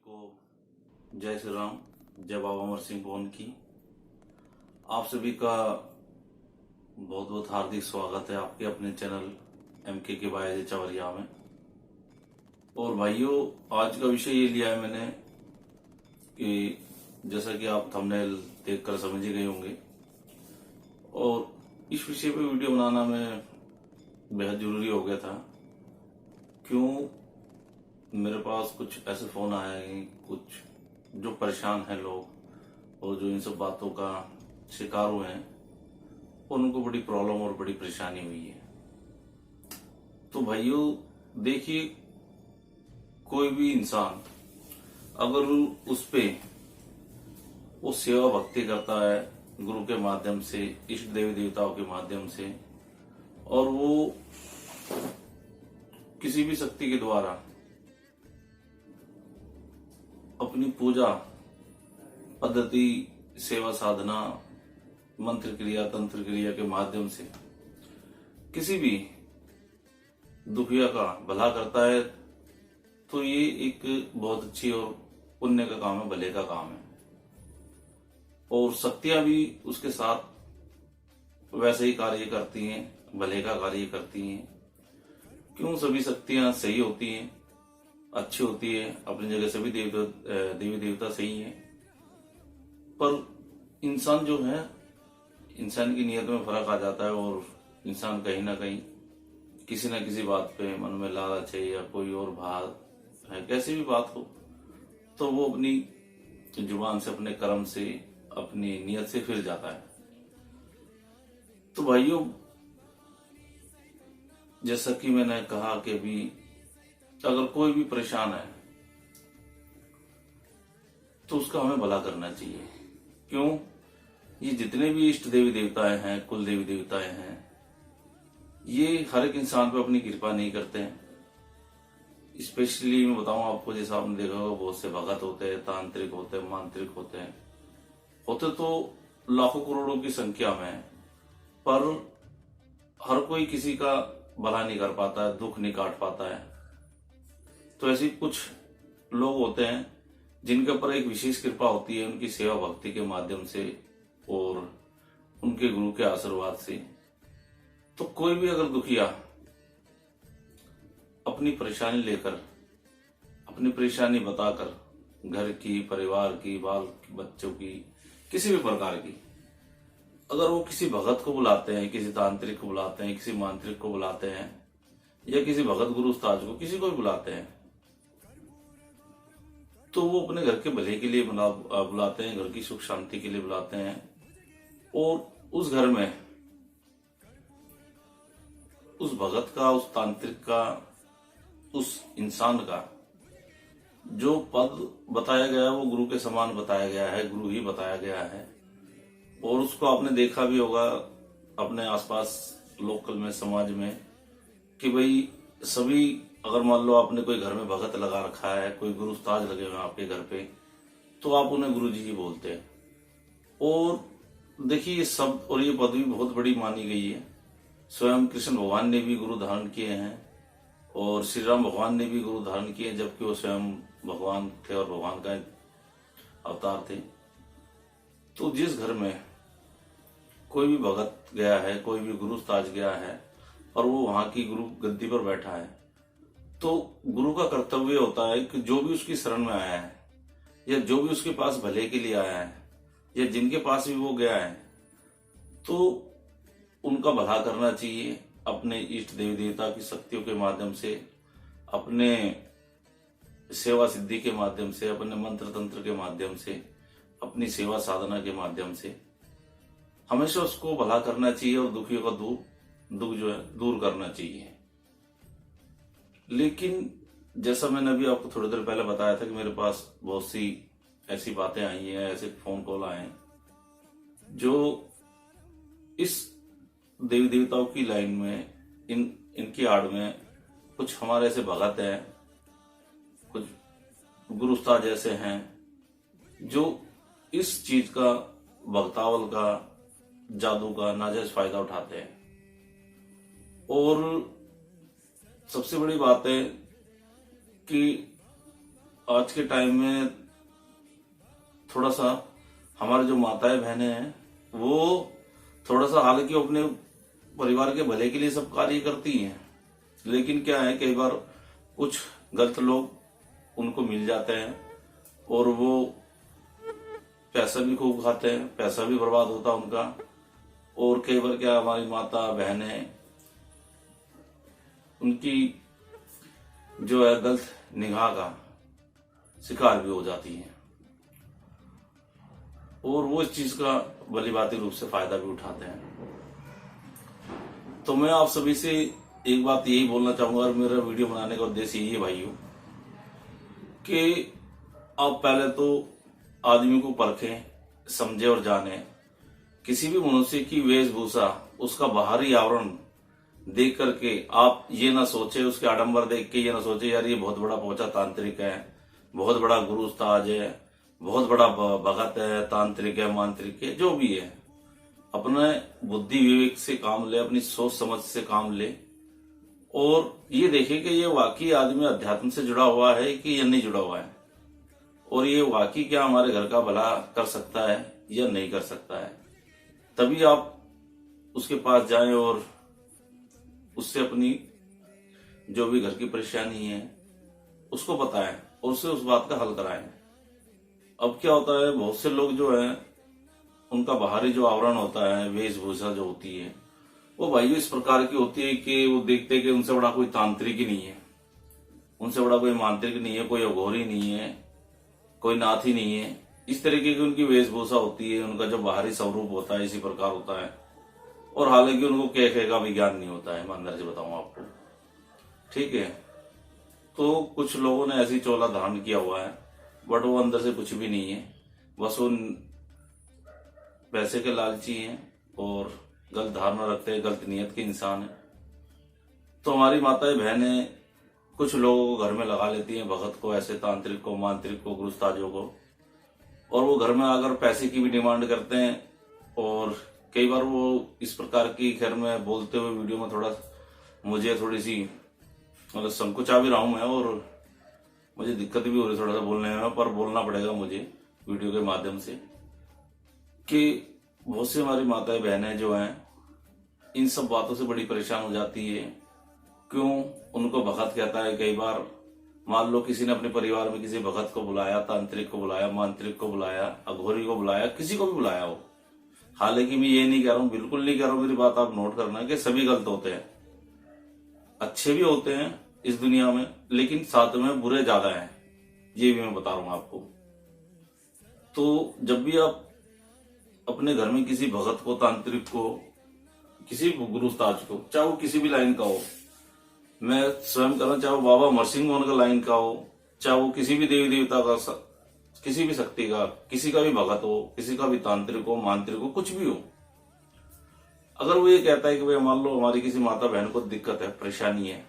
को जय श्री राम, जय बाबा अमर सिंह पवन की। आप सभी का बहुत बहुत हार्दिक स्वागत है आपके अपने चैनल MK के बाय चवरिया में। और भाइयों, आज का विषय ये लिया है मैंने कि जैसा कि आप थंबनेल देखकर समझ ही गए होंगे, और इस विषय पे वीडियो बनाना में बेहद जरूरी हो गया था। क्यों, मेरे पास कुछ ऐसे फोन आए हैं, कुछ जो परेशान हैं लोग और जो इन सब बातों का शिकार हुए हैं, और उनको बड़ी प्रॉब्लम और बड़ी परेशानी हुई है। तो भाइयों देखिए, कोई भी इंसान अगर उस पे वो सेवा भक्ति करता है गुरु के माध्यम से, इष्ट देवी देवताओं के माध्यम से, और वो किसी भी शक्ति के द्वारा अपनी पूजा पद्धति, सेवा साधना, मंत्र क्रिया, तंत्र क्रिया के माध्यम से किसी भी दुखिया का भला करता है, तो ये एक बहुत अच्छी और पुण्य का काम है, भले का काम है। और शक्तियां भी उसके साथ वैसे ही कार्य करती हैं, भले का कार्य करती हैं। क्यों, सभी शक्तियां सही होती हैं, अच्छी होती है, अपनी जगह सभी देवी देवता सही हैं। पर इंसान जो है, इंसान की नीयत में फर्क आ जाता है, और इंसान कहीं ना कहीं किसी न किसी बात पे मन में लालच है या कोई और भाव है, कैसी भी बात हो, तो वो अपनी जुबान से, अपने कर्म से, अपनी नीयत से फिर जाता है। तो भाइयों, जैसा कि मैंने कहा कि अभी अगर कोई भी परेशान है तो उसका हमें भला करना चाहिए। क्यों, ये जितने भी इष्ट देवी देवताएं हैं, कुल देवी देवताएं हैं, ये हर एक इंसान पे अपनी कृपा नहीं करते हैं। स्पेशली मैं बताऊं आपको, जैसा आपने देखा होगा, बहुत से भगत होते हैं, तांत्रिक होते हैं, मांत्रिक होते हैं, होते तो लाखों करोड़ों की संख्या में है, पर हर कोई किसी का भला नहीं कर पाता है, दुख नहीं काट पाता है। तो ऐसे कुछ लोग होते हैं जिनके ऊपर एक विशेष कृपा होती है, उनकी सेवा भक्ति के माध्यम से और उनके गुरु के आशीर्वाद से। तो कोई भी अगर दुखिया अपनी परेशानी लेकर, अपनी परेशानी बताकर, घर की, परिवार की, बाल बच्चों की, किसी भी प्रकार की, अगर वो किसी भगत को बुलाते हैं, किसी तांत्रिक को बुलाते हैं, किसी मांत्रिक को बुलाते हैं, या किसी भगत गुरु उस्ताद को, किसी को भी बुलाते हैं, तो वो अपने घर के भले के लिए बुलाते हैं, घर की सुख शांति के लिए बुलाते हैं। और उस घर में उस भगत का, उस तांत्रिक का, उस इंसान का जो पद बताया गया है, वो गुरु के समान बताया गया है, गुरु ही बताया गया है। और उसको आपने देखा भी होगा अपने आसपास, लोकल में, समाज में, कि भाई सभी, अगर मान लो आपने कोई घर में भगत लगा रखा है, कोई गुरु उस्ताद लगे हुए हैं आपके घर पे, तो आप उन्हें गुरु जी ही बोलते हैं। और देखिए, ये शब्द और ये पदवी बहुत बड़ी मानी गई है। स्वयं कृष्ण भगवान ने भी गुरु धारण किए हैं, और श्री राम भगवान ने भी गुरु धारण किए, जबकि वो स्वयं भगवान थे और भगवान का अवतार थे। तो जिस घर में कोई भी भगत गया है, कोई भी गुरु उस्ताद गया है, और वो वहां की गुरु गद्दी पर बैठा है, तो गुरु का कर्तव्य होता है कि जो भी उसकी शरण में आया है, या जो भी उसके पास भले के लिए आया है, या जिनके पास भी वो गया है, तो उनका भला करना चाहिए, अपने इष्ट देवी देवता की शक्तियों के माध्यम से, अपने सेवा सिद्धि के माध्यम से, अपने मंत्र तंत्र के माध्यम से, अपनी सेवा साधना के माध्यम से हमेशा उसको भला करना चाहिए, और दुखियों का दुख जो है दूर करना चाहिए। लेकिन जैसा मैंने अभी आपको थोड़ी देर पहले बताया था कि मेरे पास बहुत सी ऐसी बातें आई हैं, ऐसे फोन कॉल आए हैं, जो इस देवी देवताओं की लाइन में, इनकी आड़ में कुछ हमारे ऐसे भगत हैं, कुछ गुरु उस्ताद जैसे हैं, जो इस चीज का, भक्तावल का, जादू का नाजायज फायदा उठाते हैं। और सबसे बड़ी बात है कि आज के टाइम में थोड़ा सा हमारे जो माताएं बहनें हैं वो थोड़ा सा, हालांकि अपने परिवार के भले के लिए सब कार्य करती हैं, लेकिन क्या है कई बार कुछ गलत लोग उनको मिल जाते हैं और वो पैसा भी खूब खाते हैं, पैसा भी बर्बाद होता है उनका। और कई बार क्या हमारी माता बहनें उनकी जो है गलत निगाह का शिकार भी हो जाती हैं और वो इस चीज का भलीभांति रूप से फायदा भी उठाते हैं। तो मैं आप सभी से एक बात यही बोलना चाहूंगा, और मेरा वीडियो बनाने का उद्देश्य यही है भाइयों, कि आप पहले तो आदमी को परखें, समझे और जाने। किसी भी मनुष्य की वेशभूषा, उसका बाहरी आवरण देख करके आप ये ना सोचे, उसके आडंबर देख के ये ना सोचे यार ये बहुत बड़ा पहुंचा तांत्रिक है, बहुत बड़ा गुरु उस्ताद है, बहुत बड़ा भगत है, तांत्रिक है, मांत्रिक है, जो भी है। अपने बुद्धि विवेक से काम ले, अपनी सोच समझ से काम ले और ये देखे कि ये वाकई आदमी अध्यात्म से जुड़ा हुआ है कि ये नहीं जुड़ा हुआ है, और ये वाकई क्या हमारे घर का भला कर सकता है या नहीं कर सकता है। तभी आप उसके पास जाएं और उससे अपनी जो भी घर की परेशानी है उसको बताएं और उससे उस बात का हल कराएं। अब क्या होता है, बहुत से लोग जो हैं उनका बाहरी जो आवरण होता है, वेशभूषा जो होती है, वो भाइयों इस प्रकार की होती है कि वो देखते हैं कि उनसे बड़ा कोई तांत्रिक ही नहीं है, उनसे बड़ा कोई मांत्रिक नहीं है, कोई अघोरी नहीं है, कोई नाथ ही नहीं है। इस तरीके की उनकी वेशभूषा होती है, उनका जो बाहरी स्वरूप होता है इसी प्रकार होता है। और हालांकि उनको कह का भी ज्ञान नहीं होता है, मैं अंदर से बताऊं आपको, ठीक है। तो कुछ लोगों ने ऐसी चोला धारण किया हुआ है, बट वो अंदर से कुछ भी नहीं है, बस वो पैसे के लालची हैं और गलत धारणा रखते हैं, गलत नियत के इंसान है। तो हमारी माताएं बहनें कुछ लोगों को घर में लगा लेती हैं, भगत को, ऐसे तांत्रिक को, मांत्रिक को, गुरुस्ताजों को, और वो घर में आकर पैसे की भी डिमांड करते हैं। और कई बार वो इस प्रकार की, खैर मैं बोलते हुए वीडियो में मुझे थोड़ी सी मतलब संकुचा भी रहा हूं मैं, और मुझे दिक्कत भी हो रही थोड़ा सा बोलने में, पर बोलना पड़ेगा मुझे वीडियो के माध्यम से, कि बहुत सी हमारी माताएं बहनें जो हैं इन सब बातों से बड़ी परेशान हो जाती है। क्यों? उनको भगत कहता है। कई बार मान लो किसी ने अपने परिवार में किसी भगत को बुलाया, तांत्रिक को बुलाया, मांत्रिक को बुलाया, अघोरी को बुलाया, किसी को भी बुलाया हो। हालांकि मैं ये नहीं कह रहा हूं, बिल्कुल नहीं कह रहा हूं, मेरी बात आप नोट करना है कि सभी गलत होते हैं, अच्छे भी होते हैं इस दुनिया में, लेकिन साथ में बुरे ज्यादा हैं, ये भी मैं बता रहा हूं आपको। तो जब भी आप अपने घर में किसी भगत को, तांत्रिक को, किसी गुरु उस्ताद को, चाहे वो किसी भी लाइन का हो, मैं स्वयं करना, चाहे वो बाबा अमरसिंह मोहन का लाइन का हो, चाहे वो किसी भी देवी देवता का, किसी भी शक्ति का, किसी का भी भगत हो, किसी का भी तांत्रिक हो, मांत्रिक हो, कुछ भी हो, अगर वो ये कहता है कि भाई मान लो हमारी किसी माता बहन को दिक्कत है, परेशानी है,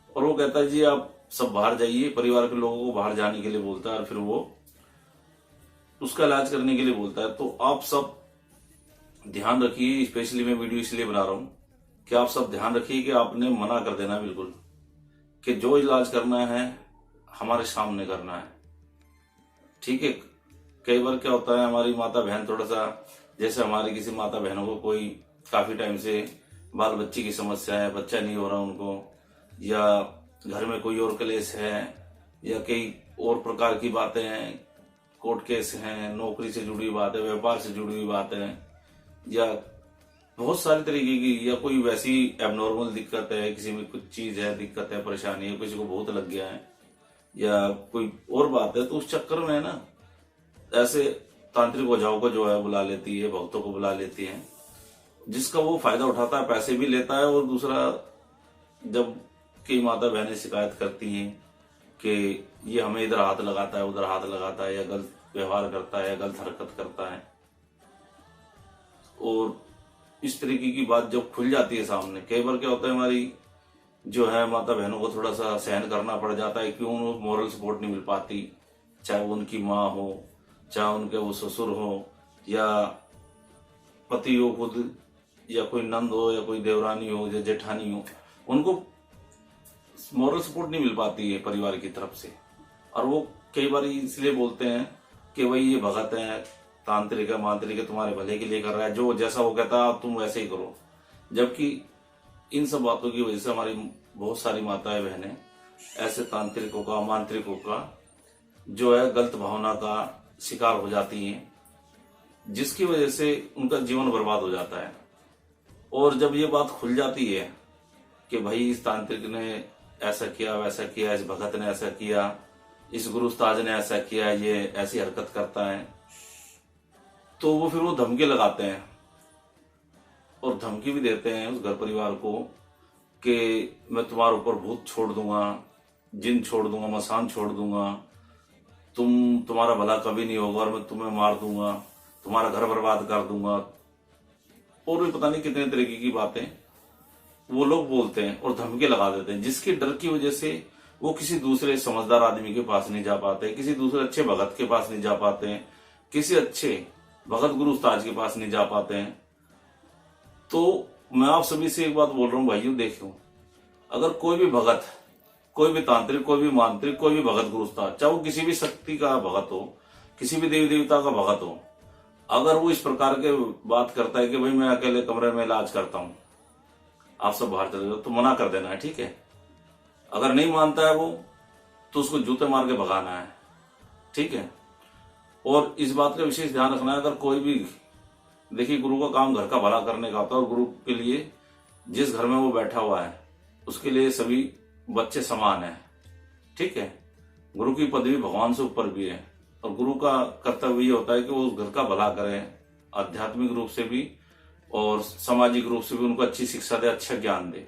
और वो कहता है जी आप सब बाहर जाइए, परिवार के लोगों को बाहर जाने के लिए बोलता है और फिर वो उसका इलाज करने के लिए बोलता है, तो आप सब ध्यान रखिए। स्पेशली मैं वीडियो इसलिए बना रहा हूं कि आप सब ध्यान रखिए कि आपने मना कर देना बिल्कुल, कि जो इलाज करना है हमारे सामने करना है, ठीक है। कई बार क्या होता है, हमारी माता बहन थोड़ा सा, जैसे हमारी किसी माता बहनों को कोई काफी टाइम से बाल बच्चे की समस्या है, बच्चा नहीं हो रहा उनको, या घर में कोई और क्लेश है, या कई और प्रकार की बातें हैं, कोर्ट केस हैं, नौकरी से जुड़ी बात है, व्यापार से जुड़ी हुई बात है, या बहुत सारी तरीके की, या कोई वैसी एबनॉर्मल दिक्कत है, किसी में कुछ चीज है, दिक्कत है, परेशानी है, किसी को बहुत लग गया है, या कोई और बात है, तो उस चक्कर में ना ऐसे तांत्रिक ओझाओं को जो है बुला लेती है, भक्तों को बुला लेती है, जिसका वो फायदा उठाता है, पैसे भी लेता है। और दूसरा, जब कई माता बहनें शिकायत करती हैं कि ये हमें इधर हाथ लगाता है, उधर हाथ लगाता है, या गलत व्यवहार करता है, या गलत हरकत करता है, और इस तरीके की बात जब खुल जाती है सामने, कई बार क्या होता है, हमारी जो है माता बहनों को थोड़ा सा सहन करना पड़ जाता है, क्यों उनको मॉरल सपोर्ट नहीं मिल पाती, चाहे वो उनकी माँ हो, चाहे उनके वो ससुर हो, या पति हो खुद, या कोई नंद हो, या कोई देवरानी हो, या जेठानी हो, उनको मॉरल सपोर्ट नहीं मिल पाती है परिवार की तरफ से। और वो कई बार इसलिए बोलते हैं कि भाई ये भगत है, तांत्रिक है, मांत्रिक है, तुम्हारे भले के लिए कर रहा है, जो जैसा वो कहता है तुम वैसे ही करो। जबकि इन सब बातों की वजह से हमारी बहुत सारी माताएं बहनें ऐसे तांत्रिकों का, मांत्रिकों का जो है गलत भावना का शिकार हो जाती हैं, जिसकी वजह से उनका जीवन बर्बाद हो जाता है। और जब ये बात खुल जाती है कि भाई इस तांत्रिक ने ऐसा किया, वैसा किया, इस भगत ने ऐसा किया, इस गुरु उस्ताद ने ऐसा किया, ये ऐसी हरकत करता है, तो वो फिर वो धमकी लगाते हैं और धमकी भी देते हैं उस घर परिवार को कि मैं तुम्हारे ऊपर भूत छोड़ दूंगा, जिन छोड़ दूंगा, मसान छोड़ दूंगा, तुम्हारा भला कभी नहीं होगा और मैं तुम्हें मार दूंगा, तुम्हारा घर बर्बाद कर दूंगा, और भी पता नहीं कितने तरीके की बातें वो लोग बोलते हैं और धमकी लगा देते हैं, जिसके डर की वजह से वो किसी दूसरे समझदार आदमी के पास नहीं जा पाते, किसी दूसरे अच्छे भगत के पास नहीं जा पाते हैं, किसी अच्छे भगत गुरु उस्ताद के पास नहीं जा पाते हैं। तो मैं आप सभी से एक बात बोल रहा हूं भाइयों, देखो, अगर कोई भी भगत, कोई भी तांत्रिक, कोई भी मांत्रिक, कोई भी भगत गुरु उस्ताद, चाहे वो किसी भी शक्ति का भगत हो, किसी भी देवी देवता का भगत हो, अगर वो इस प्रकार के बात करता है कि भाई मैं अकेले कमरे में इलाज करता हूं, आप सब बाहर चले जाओ, तो मना कर देना है, ठीक है। अगर नहीं मानता है वो, तो उसको जूते मार के भगाना है, ठीक है। और इस बात का विशेष ध्यान रखना है, अगर कोई भी, देखिए गुरु का काम घर का भला करने का होता है, और गुरु के लिए जिस घर में वो बैठा हुआ है उसके लिए सभी बच्चे समान है, ठीक है। गुरु की पदवी भगवान से ऊपर भी है, और गुरु का कर्तव्य ये होता है कि वो उस घर का भला करे, आध्यात्मिक रूप से भी और सामाजिक रूप से भी उनको अच्छी शिक्षा दे, अच्छा ज्ञान दे।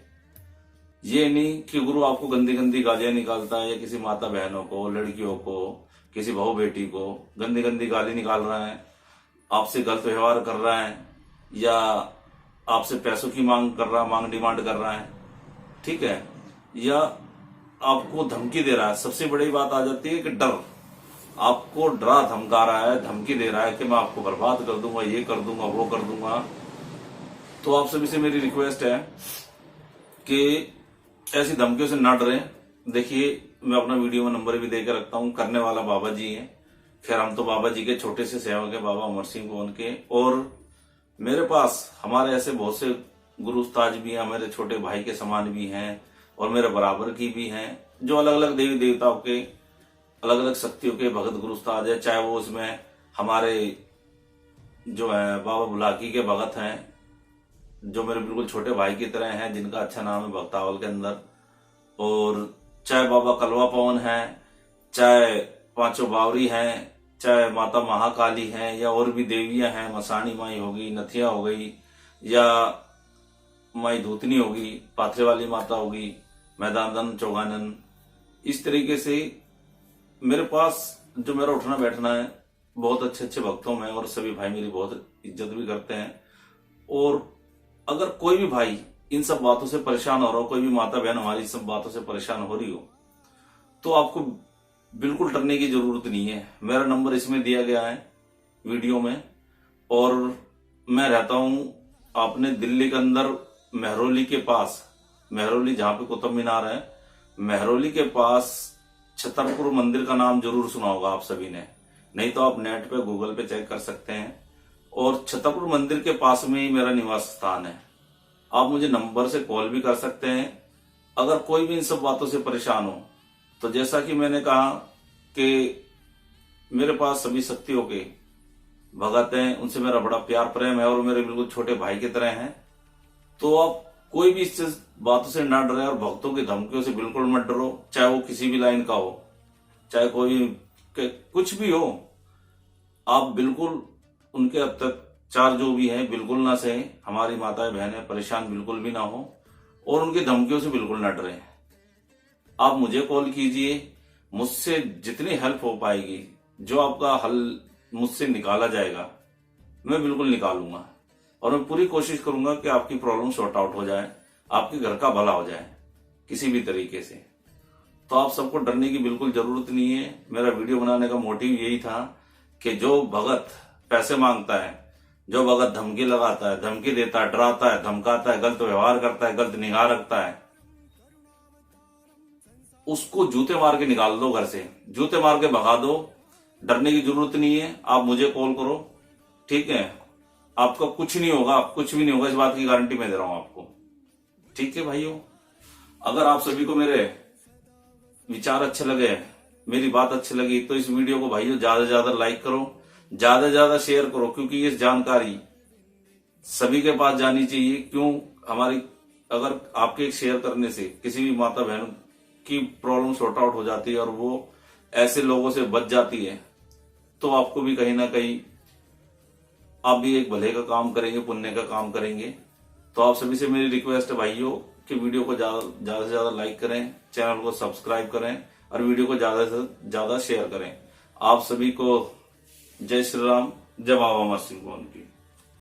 ये नहीं कि गुरु आपको गंदी गंदी गालियां निकालता है, या किसी माता बहनों को, लड़कियों को, किसी बहू बेटी को गंदी गंदी गाली निकाल रहा है, आपसे गलत व्यवहार कर रहा है, या आपसे पैसों की मांग कर रहा है, मांग डिमांड कर रहा है, ठीक है, या आपको धमकी दे रहा है। सबसे बड़ी बात आ जाती है कि डर, आपको डरा धमका रहा है, धमकी दे रहा है कि मैं आपको बर्बाद कर दूंगा, ये कर दूंगा, वो कर दूंगा। तो आप सभी से मेरी रिक्वेस्ट है कि ऐसी धमकियों से ना डरें। देखिए, मैं अपना वीडियो में नंबर भी देकर रखता हूं, करने वाला बाबा जी हैं। खैर, हम तो बाबा जी के छोटे से सेवक है, बाबा अमर सिंह गोन के। और मेरे पास हमारे ऐसे बहुत से गुरु उस्ताद भी हैं, मेरे छोटे भाई के समान भी हैं, और मेरे बराबर की भी हैं, जो अलग अलग देवी देवताओं के, अलग अलग शक्तियों के भगत गुरु उस्ताद है। चाहे वो उसमें हमारे जो है बाबा बुलाकी के भगत हैं, जो मेरे बिल्कुल छोटे भाई की तरह हैं, जिनका अच्छा नाम है भक्तावल के अंदर, और चाहे बाबा कलवा पवन है, चाहे पांचों बावरी हैं, चाहे माता महाकाली हैं, या और भी देवियां हैं, मसाणी माई होगी, नथिया हो गई, या माई धूतनी होगी, पाथरे वाली माता होगी, मैदानदन चौगानन। इस तरीके से मेरे पास जो मेरा उठना बैठना है, बहुत अच्छे अच्छे भक्तों में, और सभी भाई मेरी बहुत इज्जत भी करते हैं। और अगर कोई भी भाई इन सब बातों से परेशान हो रहा हो, कोई भी माता बहन हमारी सब बातों से परेशान हो रही हो, तो आपको बिल्कुल डरने की जरूरत नहीं है। मेरा नंबर इसमें दिया गया है वीडियो में, और मैं रहता हूं आपने दिल्ली के अंदर मेहरौली के पास, मेहरौली जहां पे कुतुब मीनार है, मेहरौली के पास छतरपुर मंदिर का नाम जरूर सुना होगा आप सभी ने, नहीं तो आप नेट पे गूगल पे चेक कर सकते हैं। और छतरपुर मंदिर के पास में ही मेरा निवास स्थान है। आप मुझे नंबर से कॉल भी कर सकते हैं। अगर कोई भी इन सब बातों से परेशान हो, तो जैसा कि मैंने कहा कि मेरे पास सभी शक्तियों के भगत हैं, उनसे मेरा बड़ा प्यार प्रेम है, और मेरे बिल्कुल छोटे भाई की तरह हैं। तो आप कोई भी इस बातों से ना डरे, और भक्तों की धमकियों से बिल्कुल मत डरो, चाहे वो किसी भी लाइन का हो, चाहे कोई कुछ भी हो। आप बिल्कुल उनके अत्याचार जो भी है बिल्कुल ना सहे, हमारी माताएं बहनें परेशान बिल्कुल भी ना हो, और उनकी धमकियों से बिल्कुल ना डरे। आप मुझे कॉल कीजिए, मुझसे जितनी हेल्प हो पाएगी, जो आपका हल मुझसे निकाला जाएगा, मैं बिल्कुल निकालूंगा, और मैं पूरी कोशिश करूंगा कि आपकी प्रॉब्लम सॉर्ट आउट हो जाए, आपके घर का भला हो जाए किसी भी तरीके से। तो आप सबको डरने की बिल्कुल जरूरत नहीं है। मेरा वीडियो बनाने का मोटिव यही था कि जो भगत पैसे मांगता है, जो भगत धमकी लगाता है, धमकी देता है, डराता है, धमकाता है, गलत व्यवहार करता है, गलत निगाह रखता है, उसको जूते मार के निकाल दो घर से, जूते मार के भगा दो। डरने की जरूरत नहीं है, आप मुझे कॉल करो, ठीक है। आपका कुछ नहीं होगा, कुछ भी नहीं होगा, इस बात की गारंटी मैं दे रहा हूं आपको, ठीक है भाइयों। अगर आप सभी को मेरे विचार अच्छे लगे, मेरी बात अच्छी लगी, तो इस वीडियो को भाइयों ज्यादा से ज्यादा लाइक करो, ज्यादा से ज्यादा शेयर करो, क्योंकि ये जानकारी सभी के पास जानी चाहिए। क्यों, हमारी अगर आपके एक शेयर करने से किसी भी माता बहन की प्रॉब्लम सॉर्ट आउट हो जाती है और वो ऐसे लोगों से बच जाती है, तो आपको भी कहीं ना कहीं आप भी एक भले का काम करेंगे, पुण्य का काम करेंगे। तो आप सभी से मेरी रिक्वेस्ट है भाइयों कि वीडियो को ज्यादा से ज्यादा लाइक करें, चैनल को सब्सक्राइब करें और वीडियो को ज्यादा से ज्यादा शेयर करें। आप सभी को जय श्री राम, जय बाबा अमर सिंह की।